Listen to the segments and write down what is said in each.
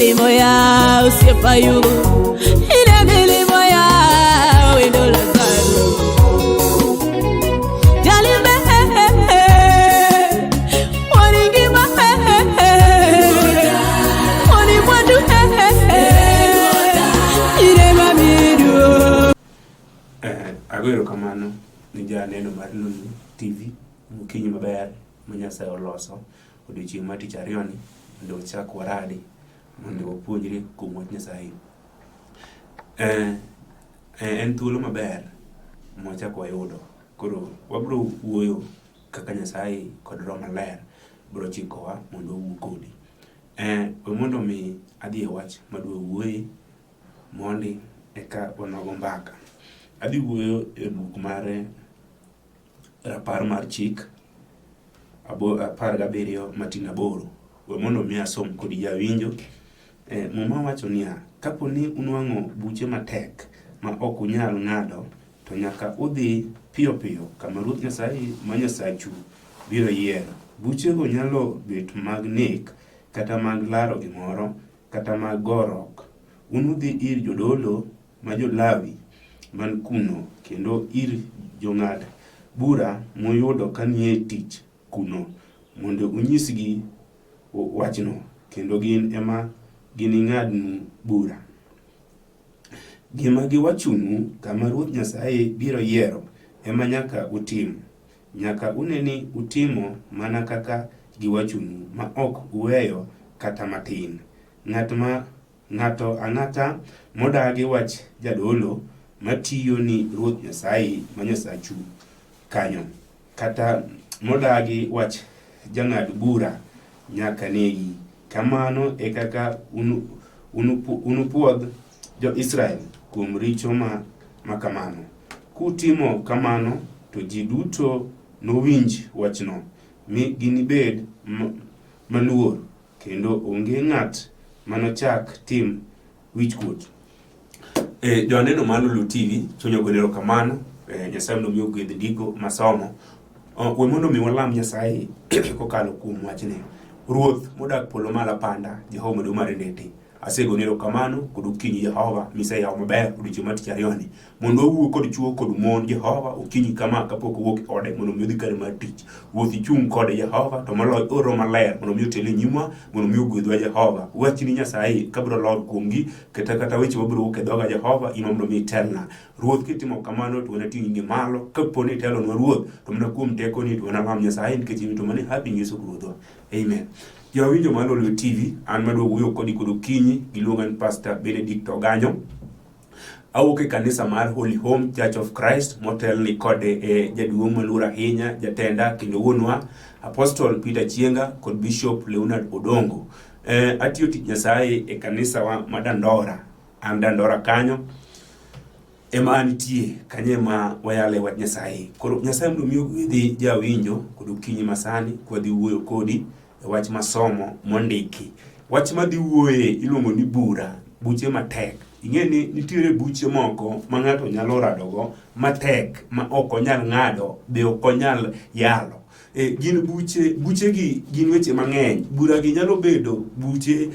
milimo ya usiefayu ine milimo ya wendo la zaru jalime waningi ma wani mwandu ine mamidu. Agwero kamano ni janeno mar Lulu TV mukinyi maber Nyasaye oloso odiochieng' mar tich ariyo ni mondo ochak waradi mondo wapuonjre kuom wach Nyasaye. En thuolo maber mwachako wayudo, koro wabro wuoyo kaka Nyasaye kod Roho Maler bro chikowa mondo wawuo kodi. Mondo mi adhi e wach madwa wuoye mondi eka wanogo mbaka. Adhi wuoyo e buk mar rapar mar chik 17 matin 8. Mondo mi asom kod jawinjo. Muma wacho niya, kapo ni unwang'o buche matek ma ok unyal ng'ado, to nyaka udhi piyo piyo kama Ruoth Nyasaye ma Nyasachu biro yiero. Buchego nyalo bet mag nek, kata mag laro gimoro, kata mag gorok. Unudhi ir jodolo ma jolawi man kuno, kendo ir jong'ad bura moyudo kanie tich kuno, mondo unyisgi wachno, kendo gin ema gining'adnu bura. Gima giwachunu kama Ruoth Nyasaye biro yiero ema nyaka utim. Nyaka uneni utimo mana kaka giwachunu, ma ok uweyo kata matin. Ng'ato ang'ata modagi wach jadolo matiyo ni Ruoth Nyasaye ma Nyasachu kanyo, kata modagi wach jang'ad bura nyaka negi. Kamano e kaka unupuodh jo Israel kuom richo ma kamano. Kutimo kamano to ji duto nowinj wachno mi ginibed maluor, kendo onge ng'at manochak tim wichkuot. Joneno mar Lulu TV chunyo godero kamano. Nyasaye no miyo gwedh diko masomo. We mondo mi walam Nyasaye kokalo kuom wachni. Ruoth modak polo mala panda, Jehova maduong' mar ndete, asegonero kamano kod okinyi Jehova miseyawo maber odiochieng' mar tich ariyo ni, mondo wawuo kod chuo kod mon Jehova okinyi kama kapok owuok e ode mondo mi odhi kare mar tich. Wuoth ichung' kode Jehova, to moloyo oro maler mondo mi otel e nyimwa, mondo mi ogwedhwa Jehova. Wachni Nyasaye kabro lor kuomgi, kata weche mabiro wuok e dhoga Jehova, ima mondo mi itelna. Ruoth kitimo kamano to wanating'i gi malo, kapo ni telonwa Ruoth to mana kuom tekoni to wanalam Nyasaye nikech in to mane happy Yesu Ruodhwa. Amen. Jawinjo mar Lulu TV, an madwa wuoyo kodi kod okinyi, giluonga ni Pastor Benedict Oganyo. Awuok e kanisa mar Holy Home Church of Christ, motelni kode jaduong' maluor ahinya, jatenda kendo wuonwa Apostle Peter Chienga kod Bishop Leonard Odongo. Atiyo tich Nyasaye e kanisa wa Dandora. An Dandora kanyo ema anitie, kanye ma wayale wach Nyasaye. Koro Nyasaye mondo miyo gwedhi jawinjo kod okinyi masani kwa dhi wuoyo kodi wach masomo mondiki. Wach madhi wuoye iluongo ni bura, buche matek. Ing'eni nitiere buche moko ma ng'ato nyalo radogo matek, ma ok onyal ng'ado, be ok onyal yalo. Gin buche gi gin weche mang'eny. Bura gi nyalo bedo buche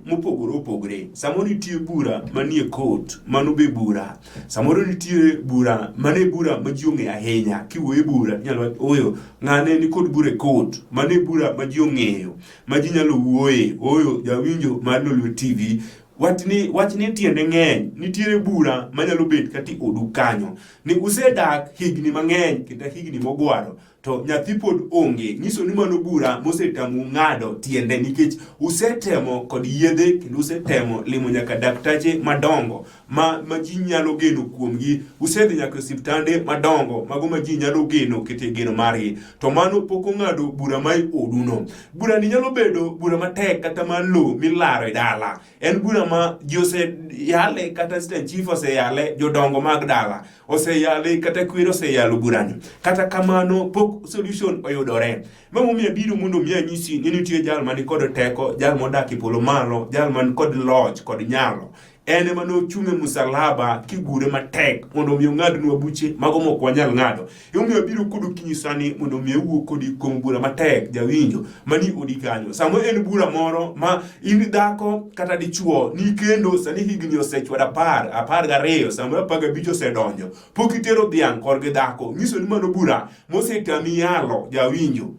mopogore opogore. Samoro nitie bura manie court, mano be bura. Samoro nitie bura mane bura ma ji ong'e ahinya. Kiwuoye bura nyalo oyo ng'ane ni kod bura e court, mane bura ma ji ong'eyo, ma ji nyalo wuoye. Oyo jawinjo mar Lulu TV, wachni tiende ng'eny. Nitiere bura manyalo bet kati odu kanyo ni usedak higni mang'eny kata higni mogwaro, to nyathi pod onge. Nyiso ni mano bura mosetamu ng'ado tiende, nikech usetemo kod yedhe kendo usetemo limo nyaka daktache madongo ma ji nyalo geno kuomgi. Usedhi nyaka osiptande madongo mago ma ji nyalo geno kete geno margi, to mano pok ong'ado bura mai oduno. Bura ni nyalo bedo bura matek kata man lo milaro e dala. En bura ma ji oseyale, kata assistant chief oseyale, jodongo mag dala oseyale, kata kwero oseyalo burani. Kata kamano pok solution oyudore. Mamomiyo biro mondo mi anyisi ni nitie jal man kod teko, jal modak e polo malo, jal man kod loch kod nyalo ene mano chunge musalaba kigure matek mondo mi ng'adnwa buche mago mok wanyal ng'ado. Emomiyo biro kodu kinyi sani mondo mi wuo kodi kuom bura matek jawinjo mani odi kanyo. Samo en bura moro ma in dhako kata dichuo ni kendo sani higni osechwada 12 samo 15 osedonjo pok itero dhiang' korgi dhako, nyiso ni mano bura mosetami yalo jawinjo.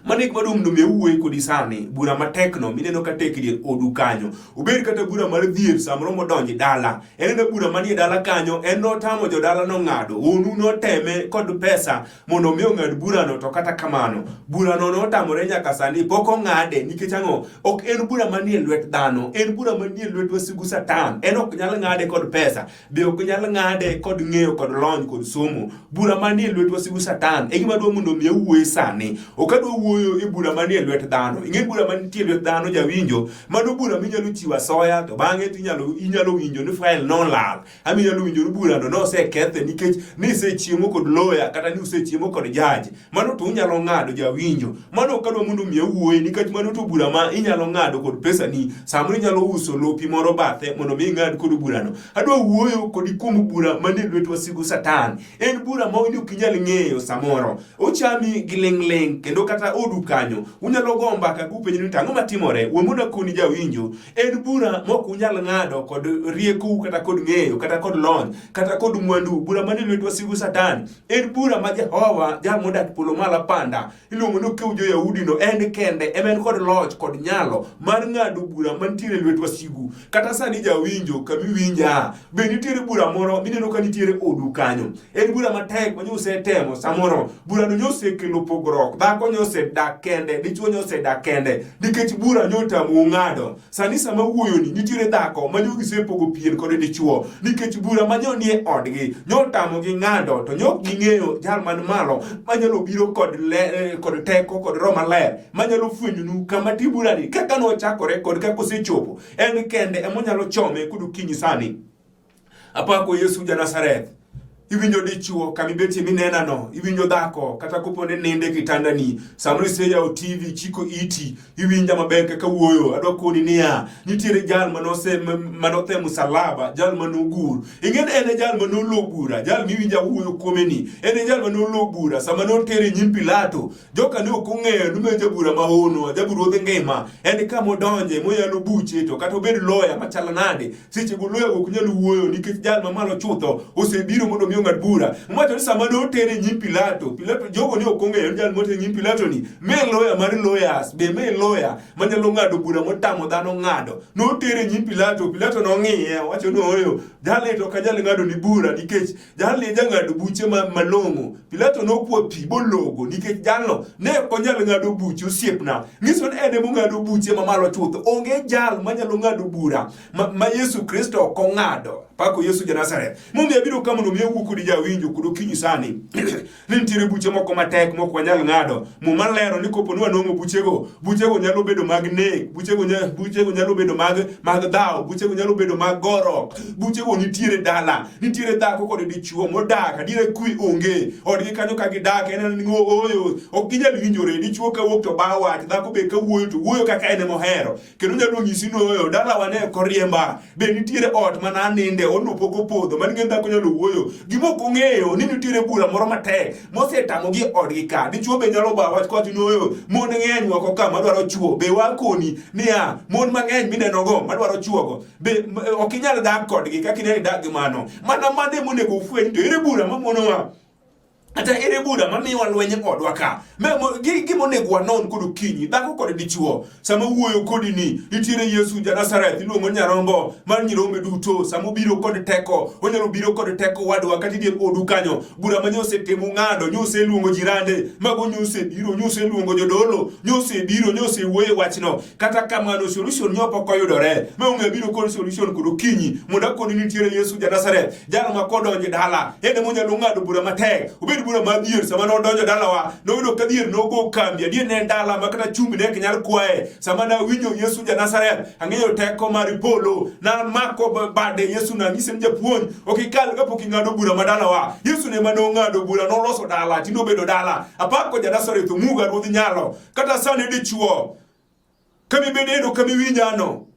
Manik madum no mewuoy kodi sani bura matekno mineno ka tek dier odu kanyo. Ubed kata bura mar dhier samoro modonji dala. En na bura manie dala kanyo en no tamo jo dala no ng'ado. Onu no teme kod pesa mondo mi ong'ad bura no, to kata kamano bura no notamore nyaka sani pok ong'ade nikech ang'o? Ok en bura manie lwet dhano, en bura manie lwet wasigu Satan. En ok nyal ng'ade kod pesa, be ok nyal ng'ade kod ng'eyo kod lony kod somo. Bura manie lwet wasigu Satan e gima dwa mondo mi wuoy sani. Ok adwa wuoyo e bura manie lwet dhano. Ing'e bura manitie lwet dhano jawinjo, mano bura minyalo chiwa soya to bang'e inyalo winjo ni file no lal. Ami inyalo winjo ni bura no nosekethe nikech nisechiemo kod lawyer kata ni usechiemo kod judge. Mano to unyalo ng'ado jawinjo. Mano ok adwa mondo mi wuoy nikech mano to bura ma inyalo ng'ado kod pesa ni. Samoro inyalo uso lopi moro bathe mondo mi ng'ad kod bura no. Adwa wuoyo kod kuom bura manie lwet wasigu Satan. En bura ma ok inyal ng'eyo samoro. Ochami giling' kendo kata odu kanyo unyalo go mbaka kupenjo ni tang'o matimore. Wuomona koni jawinjo, en bura mok unyal ng'ado kod rieko kata kod ng'eyo kata kod lony kata kod mwandu. Bura manie lwet wasigu Satan en bura ma Jehova jal modak polo mala panda iluongo ni Okeu jo-Yahudi no en kende emen kod loch kod nyalo mar ng'ado bura mantiere lwet wasigu. Kata sani jawinjo kamiwinja be nitiere bura moro mineno ka nitiere odu kanyo. En bura matek ma nyose temo samoro bura no nyose kelo pogruok. Dhako nyose dak kende, dichuo nyose dak kende nikech bura nyotamo ng'ado. Sani sama wuoyo ni nitiere dhako ma gisepogo pien kod dichuo nikech bura ma nie odgi nyotamo gi ng'ado, to nyok ging'eyo jal man malo manyalo biro kod teko kod roho maler manyalo fwenyonu kama ti bura ni kaka nochakore kod kaka osechopo. En kende emonyalo chome kudu kinyi sani. Apako Yesu ja Nazareth. Iwinjo dichuo kamibetie minena no, iwinjo dhako kata kopone ninde kitanda ni samoro seya o TV chiko iti iwinja maber kaka wuoyo. Adwa koni niya nitiere jal manothe musalaba, jal manogur. Ingen ene jal manolo bura, jal miwinja wuoyo kuome ni ene jal manolo bura sama notere nyim Pilato. Joka ne ok ong'eyo nume jabura mahono, jaburuodhe ngima en kama odonje moyalo buche to kata obed lawyer machala nade seche go lawyer ok nyal wuoyo nikech jal mamalo chutho osebiro mondo mi ng'ad bura. Mwacho ni sama notere nyim Pilato jogo ne ok ong'eyo jal motere nyim Pilato ni me lawyer mar lawyers, be me lawyer manyalo ng'ado bura motamo dhano ng'ado. Notere nyim Pilato nong'iye wacho no oyo jal to ka jal ng'ado ni bura nikech jal ne jang'ado buche malong'o. Pilato nopuo pi bologo nikech jalno ne ok onyal ng'ado buche osiepna. Nyiso ni ene mong'ado buche mamalo chuth. Onge jal manyalo ng'ado bura ma Yesu Kristo ok ong'ado. Pako Yesu ja Nazareth. Mondo abiro kama no miyo kudi jawinjo kudo kinyi sani. Nitiere buche moko matek moko wanyal ng'ado. Muma lero ni kopo ni wanong'o buchego nyalo bedo mag nek, buchego nyalo bedo mag dhao, buchego nyalo bedo mag goro. Buchego nitiere dala, nitiere dhako kod dichuo modak, adiera kwi onge. Odgi kanyo ka gidak en ni oyo, ok ginyal winjore. Dichuo ka wuok to bawach, dhako be ka wuoyo to wuoyo kaka ene mohero. Kendo nyalo nyisi no oyo dala wane koriemba. Be nitiere ot mana ninde ono pogo podho man ng'en dhako nyalo wuoyo. Gimok ong'eyo ni nitiere bura moro matek mosetamo gi odgi ka. Dichuo be nyalo bawach kwa tinoyo mon ng'eny wako ka madwaro chuo. Be wakoni niya mon mang'eny mineno go madwaro chuo go be ok inyal dak kodgi kaka inyal dak gi mano. Mana mane monego ufweny to ere bura mamonowa ata ere bura mamiwa lwenye odwa ka. Gimonego wanon kod kinyi dhako kod dichuo sama wuoyo kodi ni nitiere Yesu ja Nazareth iluongo nyarombo mar nyirombe duto. Sama obiro kod teko onyalo biro kod teko wadwa kata dier odu kanyo. Bura ma nyose temo ng'ado, nyose luongo jirande mago, nyose biro, nyose luongo jodolo, nyose biro, nyose wuoyo wachno. Kata kamano solution nyopo koyudore. Maonge biro kod solution kod kinyi mondo koni nitiere Yesu ja Nazareth jal ma kodonje dala ene monyalo ng'ado bura matek. Bura madhier sama no donjo dalawa noyudo ka dhier nogo kambi adier ne dala ma kata chumbi ne nyal kwae. Sama na winjo Yesu ja Nazareth ang'eyo teko mar polo na mako bade Yesu na nyise japuonj okikal kapok ing'ado bura madalawa. Yesu ne mano ng'ado bura noloso dala tindo bedo dala. Apako ja Nazareth muga ruodh nyalo kata sane dichuo kami bededo kami winjano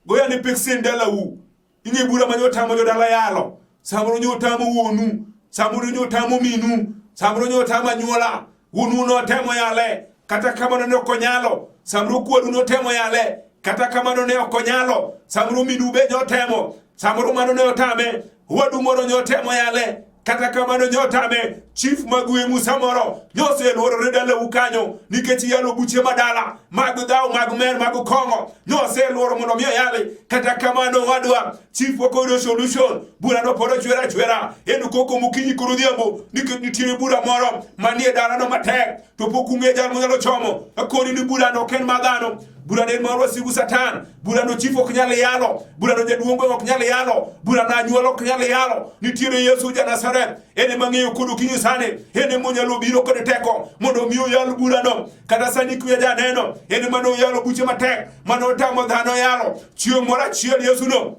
goya ne peksen dala u Inge bura ma nyotamo jodala yalo. Samoro nyotamo wuonu. Samoro nyotamo minu. Samoro nyotamo anyuola. Wuonu notemo yale. Kata kamano ne okonyalo. Samoro kwadu notemo yale. Kata kamano ne okonyalo. Samoro minu be nyotemo. Samoro mano ne otame. Wadu moro nyotemo yale. Kata kamano nyotame. Chief magwemu samoro nyose loro redale ukanyo nikech yalo buche madala magu dhao magu mer magu kongo nyose loro mondo miyo yale. Kata kamano wadwa chief wakodo solution bura no podo chwera enu koko mukinyi kurudhiambo nikech nitiere bura moro manie dala no matek to pokunge jal monyalo chomo akoni ni bura no ken madhano bura ne maro sigu satan bura no chief ok nyal yalo bura no jaduongo ok nyal yalo bura na anyuola ok nyal yalo nitiere Yesu ja Nazareth ene mang'eyo kudu kinyi sane ene monyalo biro kod teko mondo miyo yalo bura no kata sani kuya janeno ene mano yalo buche matek mano tamo dhano yalo chieng' moro achiel Yesu no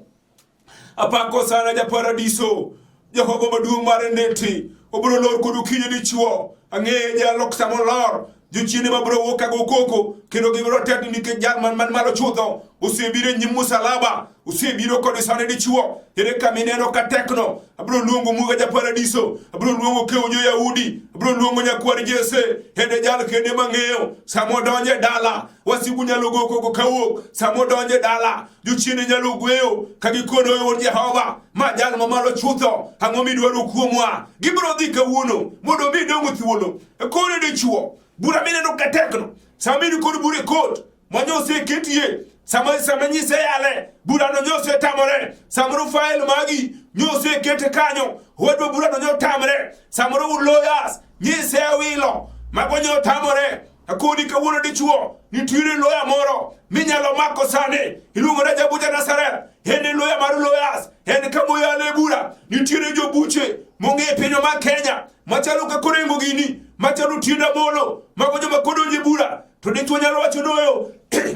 apako sana ja paradiso Jehova maduong' mar neti obiro lor kudu kinyi dichuo ang'e jalo ksamo lor jochiende mabro woka go koko kendo gibiro tetni nikech jal man malo chutho osebiro nyim musalaba osebiro kod sane dichuo ere kamineno ka tekno abro luongo muga ja paradiso abro luongo kewo jo Yahudi abro luongo nyakwar Jese hende jal kende mang'eyo samo donje dala wasigu nyalo go koko kawuok samo donje dala jochiende nyalo gweyo kagikono yor Jehova ma jal mamalo chutho ang'o midwaro kuomwa gibiro dhi kawuono mondo mi dongo thuolo kone dichuo bura mineno ka tekno samini kod bure kot manyose ketie sama nyise yale bura no nyose tamore samoro file magi nyose kete kanyo wadwa bura no nyotamre samoro lawyers nyise wilo mago nyotamore akodi ka wuono dichuo nitire lawyer moro minyalo mako sane iluongo na Jabuja Nazareth hende lawyer mar lawyers hende kamo yale bura nitire jo buche monge pinyo ma Kenya machalo ka korengo gini machalo tinda molo mago joma kodonje bura to dichuo nyalo wacho noyo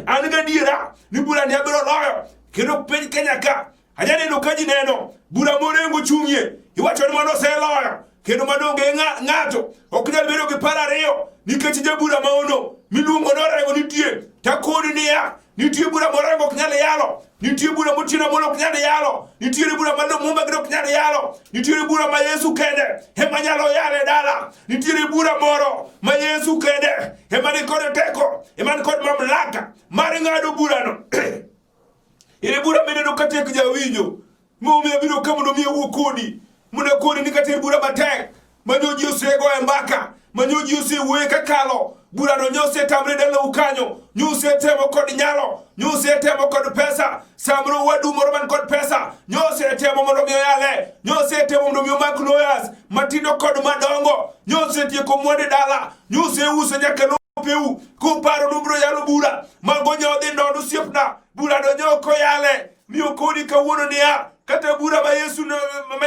an gadiera ni bura ni abiro loyo kendo piny Kenya ka anyaneno kaji neno bura morengo chung'ie iwacho ni mano seloyo kendo madonge ng'ato ok nyal bedo gi par ariyo nikech jabura maono miluongo norengo nitie takoni niya nitie bura morengo ok nyal yalo nitie bura motina molo ok nyal yalo nitie bura malo mumba gino ok nyal yalo nitie bura ma Yesu kende ema nyalo yale dala nitie bura moro ma Yesu kende ema ni kod teko ema ni kod mamlaka mar ng'ado bura no ire bura meneno katek jawinjo momiyo biro kamondo miyo wukodi muna kodi nikatir bura matek manyoji osego e mbaka manyoji osewuoye kakalo bura no nyose tamre dala ukanyo nyose temo kod nyalo nyose temo kod pesa samro wadu moro man kod pesa nyose temo mondo miyo yale nyose temo mondo miyo mak lawyers matindo kod madongo nyose tieko mwande dala nyose uso nyaka lopeu kuparo nubro yalo bura mago nyodhi ndodo siepna bura no nyoko yale miyo kodi kawuono niya kata bura ma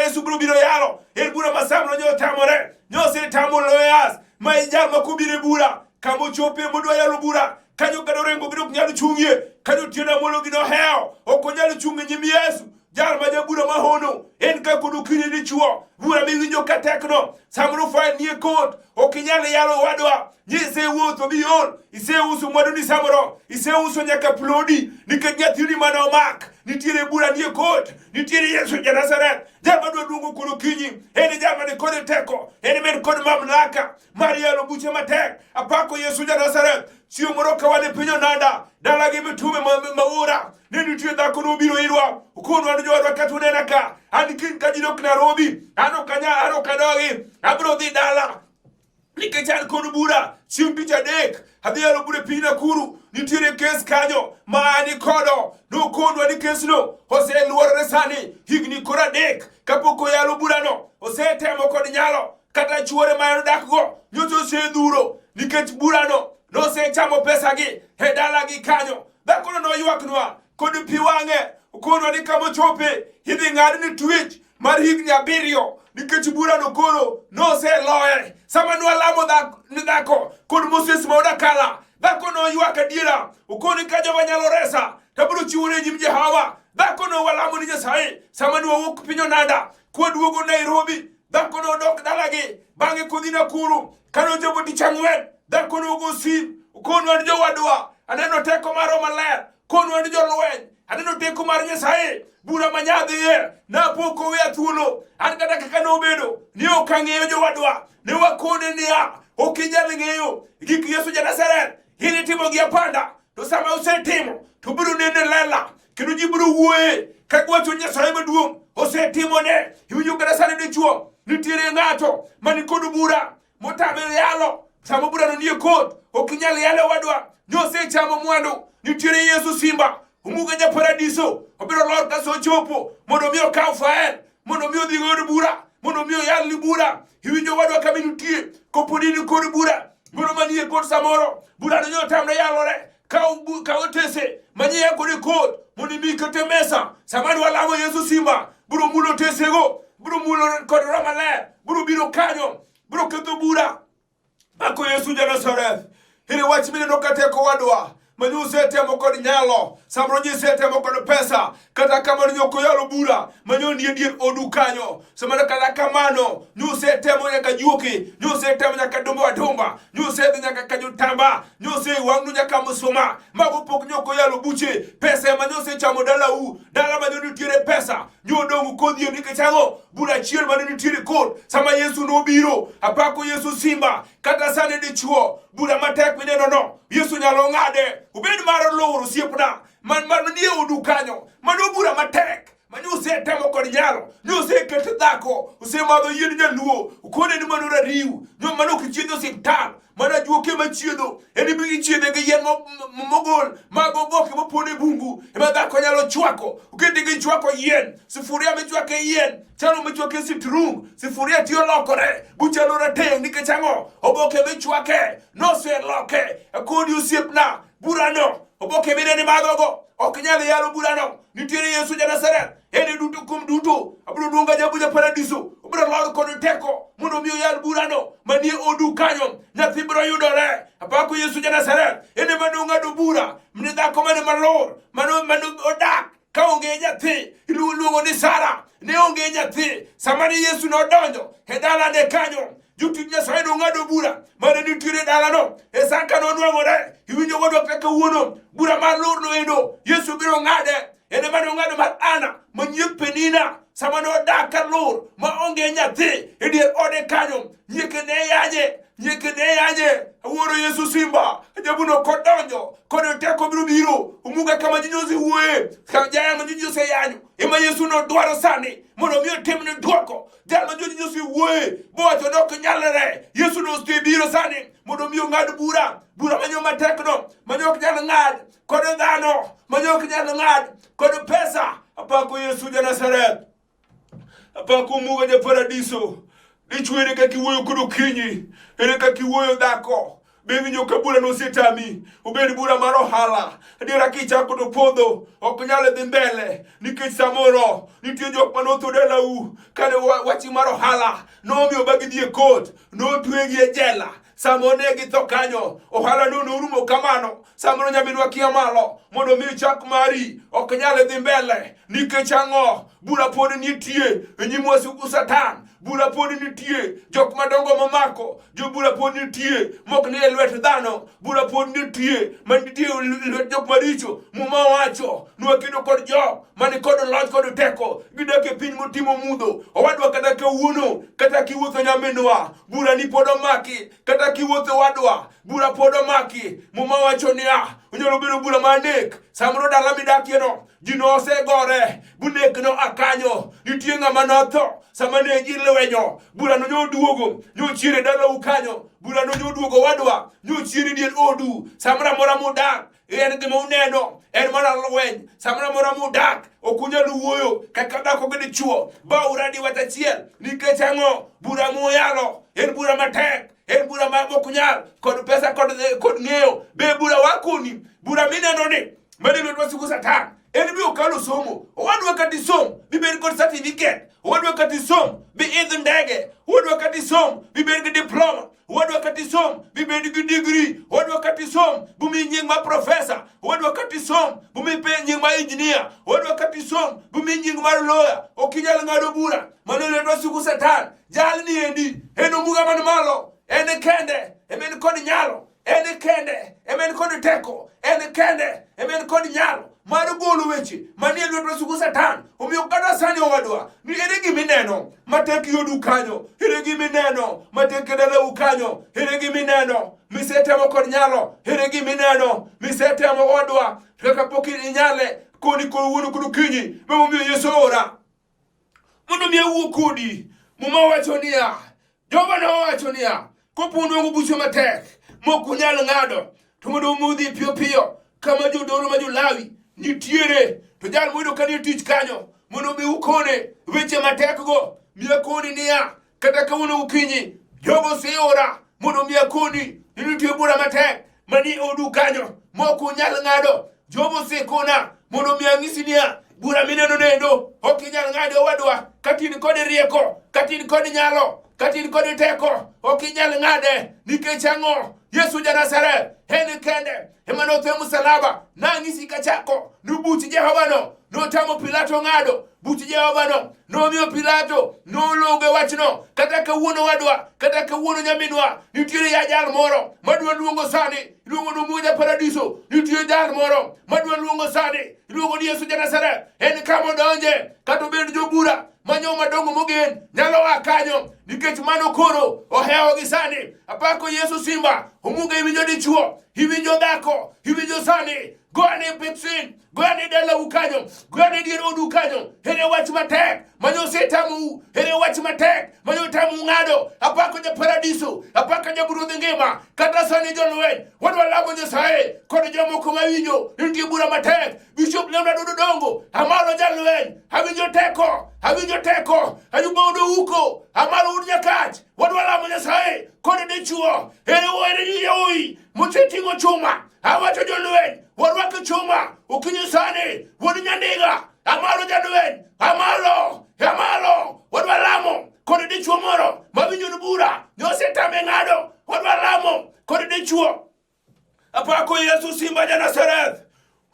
Yesu biro yalo el bura masamno nyotamore nyose tamo lawyers ma ijal makubire bura kamo chope modwa yalo bura kanyo kadorengo biro nyalo chung'ie kanyo tiena molo gino heo okonyalo chung'e nyimi Yesu jal ma jabura mahono en ka kodu kinyi dichuo bura miwinjo ka tekno samro fa nie kot okinyale yalo wadwa nyise wuotho biol iseuso mwandu ni samoro iseuso nyaka plodi nikech nyathini mana omak nitiere bura nie kot nitiere Yesu ja Nazareth jama dwa duogo kodo kinyi ene jama ni kod teko ene men kod mamlaka mar yalo buche matek apako Yesu ja Nazareth chieng' moro ka wane pinyo nanda dala gi mitume maura ne nitie dhako nobiro irwa ukono an jowadwa kata unena ka an kin ka ji dok Nairobi ano kadogi abiro dhi dala nikech an kod bura chieng' tich adek adhi yalo bura piny Nakuru nitiere kes kanyo ma ani kodo nokonwa ni kesno oseluorore sani higni koro adek kapok oyalo burano osetemo kod nyalo kata chuore ma en dakgo nyocha osedhuro nikech burano nosechamo pesagi e dalagi kanyo dhakono noywaknwa kod pi wang'e okonwa ni kama ochope idhi ng'ad ni twech mar higni 7 nikech burano koro noseloye sama nwalamo ni dhako kod Moses Maudakala dhako noywak adiera okoni ka joma nyalo resa tabiro chiwore nyim Jehova dhako no walamo ni Nyasaye sama nwawuok piny Onanda kwaduogo Nairobi dhako no dok dalagi bang'e kodhi Nakuru kano jobo tich ang'wen dhako no go sim okonwa ni jowadwa aneno teko maro maler konwa ni jolweny aneno teko mar Nyasaye bura manyadhiye napoko weya thuolo an kata kaka nobedo ni ok ang'eyo jowadwa ne wakone niya ok inyal ng'eyo gik Yesu ja-Nazareth in itimo gi apanda to sama usetimo to biro nene lela kendo ji biro wuoye ka gwacho Nyasaye maduong' osetimone. Iwinjo kata sani dichuo nitiere ng'ato mani kod bura motame yalo sama bura no nie kot ok inyal yalo wadwa nosechamo mwandu. Nitiere Yesu Simba umuga ja paradiso obiro lor ka so chopo mondo mi okaw fael mondo mi odhi god bura mondo mi oyal li bura. Iwinjo wadwa ka minutie kopodini kod bura mondo manie kod samoro bura no nyotamre yalore ka otese manyia kod kod mondo mi kete mesa samani walamo Yesu Simba biro mulo tesego biro mulo kod Romaler biro biro kanyo biro ketho bura mako Yesu ja-Nazareth. Hili wach mineno kateko wadwa manyu setemo kod nyalo samro nyi setemo kod pesa kata kamano nyoko yalo bura manyo nie dier odu kanyo samana kata kamano nyu setemo nyaka juoki nyu setemo nyaka dumba wadumba nyu setemo nyaka kajutamba nyu se wangnu nyaka musuma mago pok nyoko yalo buche pesa manyo se chamo dala manyo nitiere pesa nyu dongu kodhi ni kechango bura chiel manyo nitiere kod sama Yesu no biro apako Yesu Simba kata sane dichuo bura matek mineno no Yesu nyalo ng'ade ubed mar loro siepna man nie odu kanyo mano bura matek manyo setemo kod nyalo nyo se ket dhako usemadho yien nyaluo ukone ni mano rariu nyo mano kichiedho osiptal mana juoke machiedho eni bi chiedhe gi yien mogol mago boke mopone bungu ema dhako nyalo chwako ukete gi chwako yien sufuria mechwake yien chalo mechwake sitrung sufuria tiyo lokore buchalo rateng nikech ang'o oboke mechwake no se loke kodi osiepna burano oboke mideni madhogo ok nyal yalo burano. Nitiere Yesu ja-Nazareth ene duto kum duto abiro duonga jabuja paradiso obiro lor kod teko mondo mi oyal burano manie odu kanyo nyathi biro yudore apako Yesu ja-Nazareth ene manong'ado bura mne dhako mane malor mano odak ka onge nyathi iluongo ni Sara ne onge nyathi samani Yesu nodonjo e dalane kanyo Juti Nyasaye ng'ado bura mane nitiere dalano e sanka nonwang'ore. Iwinjo wadwa kaka wuono bura mar lor no endo Yesu biro ng'ade ene mane ng'ado mar Ana manyiek Penina sama nodak ka lor ma onge nyathi e dier ode kanyo nyieke ne yanye wuoro Yesu Simba jabuno kodonjo kod teko biro biro umuga kama jinyozi wuoye ka jaya ma jinyozi yanyo ema Yesu no dwaro sani mondo mi otimne dwoko jal ma jinyozi wuoye bocho dok nyalere Yesu no biro sani mondo mi ng'ad bura manyo matek no manyo ok nyal ng'ad kod dhano manyo ok nyal ng'ad kod pesa. Apako Yesu ja-Nazareth apako umuga ja paradiso dichwere ka kiwuoyo kod okinyi ere ka kiwuoyo dhako Bewinjo ka bura no setami obed bura mar ohala adiera kichako to podho ok nyal dhi mbele nikech samoro nitie jok manotho dalau kane wachi mar ohala nomiyo bagidhi e kot notwegi e jela samone githo kanyo ohala no norumo kamano samoro nyaminwa kia malo mondo mi chak mari ok nyal dhi mbele nikech ang'o bura pod nitie e nyim wasugu Satan bura pod nitie jok madongo mamako jo bura pod nitie mok ni lwet dhano bura pod nitie manitie lwet jok maricho muma wacho nwakido kod jok mani kod loch kod teko gidak e piny motimo mudho owadwa kata kawuono kata kiwuotho nyaminwa bura ni pod omaki kata kiwuotho wadwa bura pod omaki muma wacho niya onyalo bedo bura manek samoro dala midakie no jino osegore bunek no akanyo nitie ng'ama notho sama ne ji lwenyo bura no nyoduogo nyochiere dala ukanyo bura no nyoduogo wadwa nyochiere dier odu samra mora mudak en gima uneno en mana lweny samra mora mudak okunyalo wuoyo kaka dhako gi dichuo ba uradi watachiel nikech ang'o bura muyalo en bura matek en bura ma okunyal kod pesa kod ng'eyo be bura wakuni bura mineno ni mane lwet wasugu Satan en bi okalo somo owadwa kati som bibed kod certificate owadwa kati som bi idh ndege owadwa kati som bibed gi diploma owadwa kati som bibed gi degree owadwa kati som bumi nying ma professor owadwa kati som bumi pe nying ma engineer owadwa kati som bumi nying mar lawyer okinyal ng'ado bura mane lwet wasugu Satan jal ni endi en omuga man malo en kende emen kod nyalo en kende emen kod teko en kende emen kod nyalo mar golo weche manie lwet wasugu Satan. Omiyo kata sani owadwa, ni ere gimineno matek yodu kanyo, ere gimineno matek dalau kanyo, ere gimineno misetemo kod nyalo, ere gimineno misetemo wadwa kaka pok inyale koni kowuono kod okinyi. Momiyo Yesu ora mondo mi awuo kodi. Muma wacho niya, Jehova nowacho niya, kopuonjo buche matek mok unyal ng'ado, to mondo umudhi piyo piyo kama jodolo ma Jolawi nitiere, to jal moyudo ka nie tich kanyo mondo mi ukone weche matek go. Miya koni niya, kata kawuono okinyi Jehova oseora mondo mi akoni ni nitie bura matek manie odu kanyo mok unyal ng'ado. Jehova osekona mondo mi ang'isi niya, bura mineno nendo ok inyal ng'ado owadwa. Katin kod rieko, katin kod nyalo, katin kod teko, ok inyal ng'ade. Nikech ang'o? Yesu ja-Nazareth en kende ema notwe msalaba. Nang'isi kachako ni buch Jehova no notamo Pilato ng'ado. Buch Jehova no nomiyo Pilato nologe wachno. Kata kawuono wadwa, kata kawuono nyaminwa, nitiere ya jal moro madwa luongo sani, iluongo ni Muja Paradiso. Nitiere jal moro madwa luongo sani, iluongo ni Yesu ja-Nazareth. En kama donje kata obed jobura manyo madongo mogen nyalo wa kanyo, nikech mano koro ohewo gi sani. Apako Yesu simba, omuga iwinjo dichuo, iwinjo dhako, iwinjo sani. Goane pepsin, goane dala ukanyo, goane dier odu kanyo. Ere wach matek manyo setamu, ere wach matek manyo tamu ng'ado. Apako ja Paradiso, apako ja Ruodh ngima, kata sani jolweny wadwa lamo Nyasaye kod jomoko mawinjo nitie bura matek. Bishop Leonard Odongo amalo jalweny, awinjo teko, awinjo teko. Ayuba Odouko amalo ud Nyakach, wadwa lamo Nyasaye kod dichuo. Ere yoi moseting'o chuma, awacho jolweny warwako chuma. Okinyi sani wuod Nyandiga amalo jadweny, amalo wadwa lamo kod dichuo moro mawinjo ni bura nosetame ng'ado. Wadwa lamo kod dichuo. Apako Yesu simba ja-Nazareth,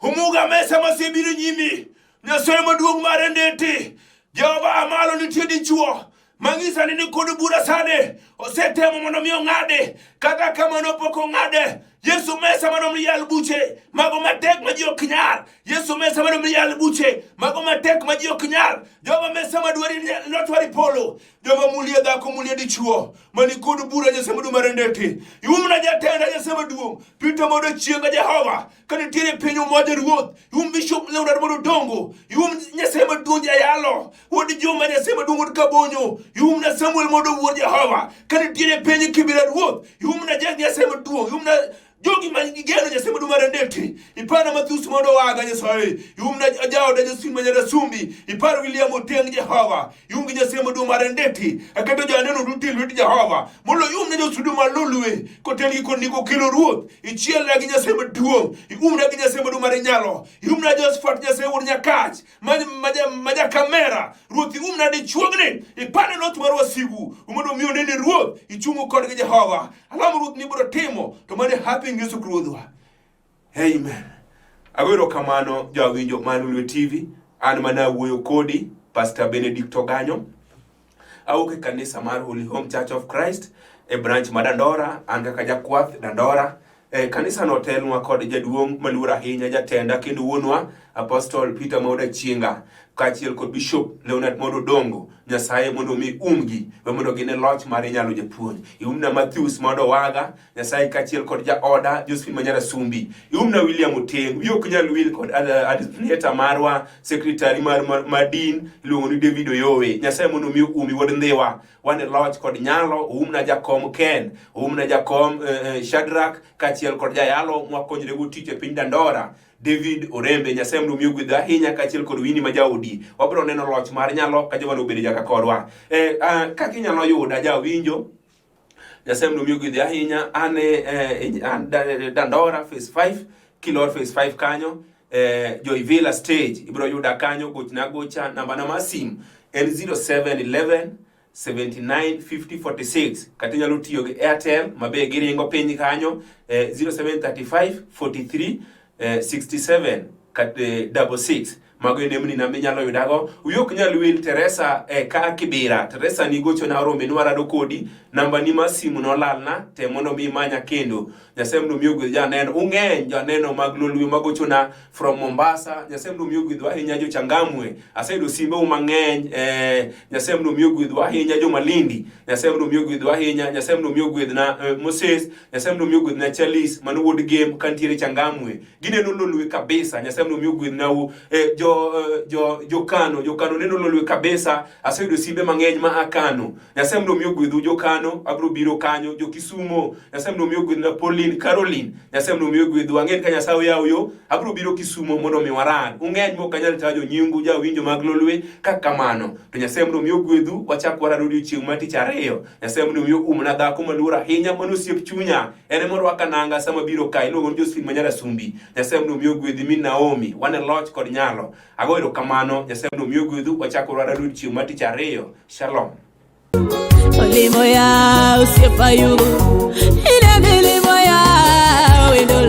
umuga mesa masibiro nyimi. Nyasaye maduong' mar ndeti, Jehova amalo nitie dichuo mang'isa ni kod bura sane osetemo mondo mi ong'ade. Kata kamano pok ong'ade. Yesu mesa mondo mi yal buche mago matek ma ji ok nyal. Yesu mesa mondo mi yal buche mago matek ma ji ok nyal. Jehova mesa madwari notwari polo, Jehova mulie dhako mulie dichuo mani kod bura. Nyasaye maduong' mar ndeti, iumna jatenda Nyasaye maduong' Peter mondo chienga Jehova kanitiere piny umoja Ruoth. Ium Bishop Leonard Odongo, ium Nyasaye maduong' jayalo wuod Juma, Nyasaye maduong' wuod Kabonyo, iumna Samuel mondo wuod Jehova kanitiere piny Kibera Ruoth. Iumna Nyasaye maduong', iumna jogi manigigeno Nyasaye maduong' mar ndeti. Ipana Mathus mondo waga Nyasaye, iumna jaoda Josephine Manyarasumbi, ipar William Oteng Jehova, iumgi Nyasaye maduong' mar ndeti. Aketo janeno duto lwet Jehova mondo iumne josudu malolwe kotelgi kod niko kelo Ruoth. Ichielna gi Nyasaye maduong', iumna gi Nyasaye maduong' mar nyalo, iumna Josephat Nyasaye wuod Nyakach maja kamera. Ruoth iumna dichuogni, ipane lot mar wasigu mondo mi onene Ruoth, ichungo kodgi Jehova. Alamo Ruoth ni biro timo to mane happy Yesu Ruodhwa. Amen. Agwero kamano jawinjo Manulwe TV, an mana wuoyo kodi Pastor Benedict Oganyo. Auke kanisa mar Holy Home Church of Christ e branch ma Dandora, an kaka jakwath Dandora. Kanisa no telnwa kod jaduong' maluor ahinya jatenda kendo wuonwa Apostle Peter Mauda Chienga, kaachiel kod Bishop Leonard Odongo. Nyasaye mondo mi umgi mondo gine loch mar nyalo japuonj. Iumna Mathus mondo waga Nyasaye kaachiel kod jaoda Josephine Manyarasumbi. Iumna William Oteng, wiyo ok nyal wil kod administrator marwa, secretary mar din iluongo ni David Oyowe. Nyasaye mondo mi umi wuod Ndhiwa wane loch kod nyalo. Umna jakom Ken, umna jakom Shadrach kaachiel kod jayalo mwakonyre go tich e piny Dandora David Orembe. Nyasaye mondo mi ogwedh ahinya kaachiel kod Winnie majaodi. Wabiro neno loch mar nyalo ka joma obed jaka kodwa. Kaka inyalo yuda jawinjo, Nyasaye mondo mi ogwedh ahinya. An Dandora phase 5, Kilor phase 5 kanyo, Joy Villa stage ibiro yuda kanyo. Gochna gocha namba na masim en 0711 79 50 46. Kata inyalo tiyo gi Airtel mabe giringo piny kanyo 0735 43 67 66. mago enemni na minyalo yudago. Uyok nyalo wil Teresa ka Kibira. Teresa ni gocho na rombe nwarado kodi. Namba ni masimu no lalna. Te mondo mi manya kendo. Nyasem no miyo janeno. Ungen janeno maglolwe magocho na from Mombasa. Nyasem no miyo gwidwa hinya jo Changamwe. Asaido simbe umangeny. Nyasem no miyo gwidwa hinya jo Malindi. Nyasem no miyo gwidwa hinya. Nyasem no miyo gwidna Moses. Nyasem no miyo gwidna Chalis. Manu wood game kantiere Changamwe. Gine no lolwe kabisa. Nyasem no miyo gwidna jo Kano neno lolwe kabisa. Asaido simbe mangeny ma akano. Nyasem no miyo gwidhu jo Kano. Abro biro kanyo jo Kisumo. Nyasem no miyo gwidna Pauline Caroline. Nyasem no miyo gwidhu angen ka Nyasaye yawo yo. Abro biro Kisumo mondo mi waran. Ungeny mo kanyal tajo nyingu ja winjo maglolwe kakamano. To Nyasem no miyo gwidhu wachak warado chieng' matich ariyo. Nyasem no miyo umna dhako maluora hinya manosiep chunya. Ene morwaka nanga sama biro ka iluongo Josephine Manyara Sumbi. Nyasem no miyo gwidhi min Naomi. Wane loch kod nyalo. Agoero kamano. Nyasem no miyo gwidhu wachak warado chieng' matich ariyo. Shalom. Olimo ya usiepayu ina milimo ya wendo